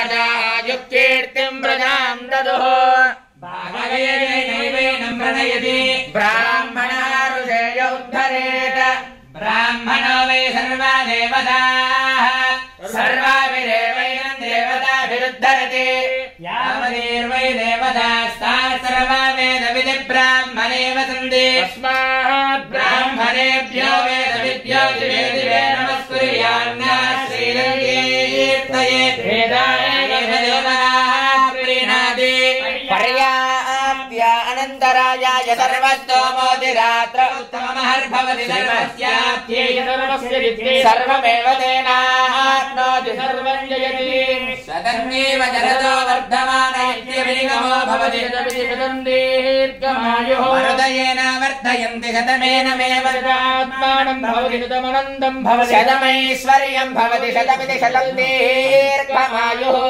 राजायुक्कीर्तिं प्रजां ददुः भागयेनैवेनं प्रणयति ब्राह्मणा ऋषेय उद्धरेत ब्राह्मणो वै सर्वा देवताः सर्वाभिरेवैनं देवताभिरुद्धरति यावदेर्वै देवतास्ताः सर्वा वेदविदि ब्राह्मणे वसन्ति तस्मात् ब्राह्मणेभ्यो वेदविद्यो दिवे दिवे नमस्कुर्यान्नाः श्रीरङ्गीर्तये वेदाय देवताः प्रीणाति पर्याप्य अनन्तरायाय सर्वस्तोमोदिरात्र उत्तममहर्भवति सर्वस्याप्त्यै सर्वस्य विद्ये सर्वमेव तेनाप्नोति सर्वं जयति सदन्नेव जरतो वर्धमान इत्यभिगमो भवति शतं दीर्घमायुः वरदयेन वर्धयन्ति शतमेनमेव आत्मानं भवति शतमनन्दं भवति शतमैश्वर्यं भवति शतमिति शतं दीर्घमायुः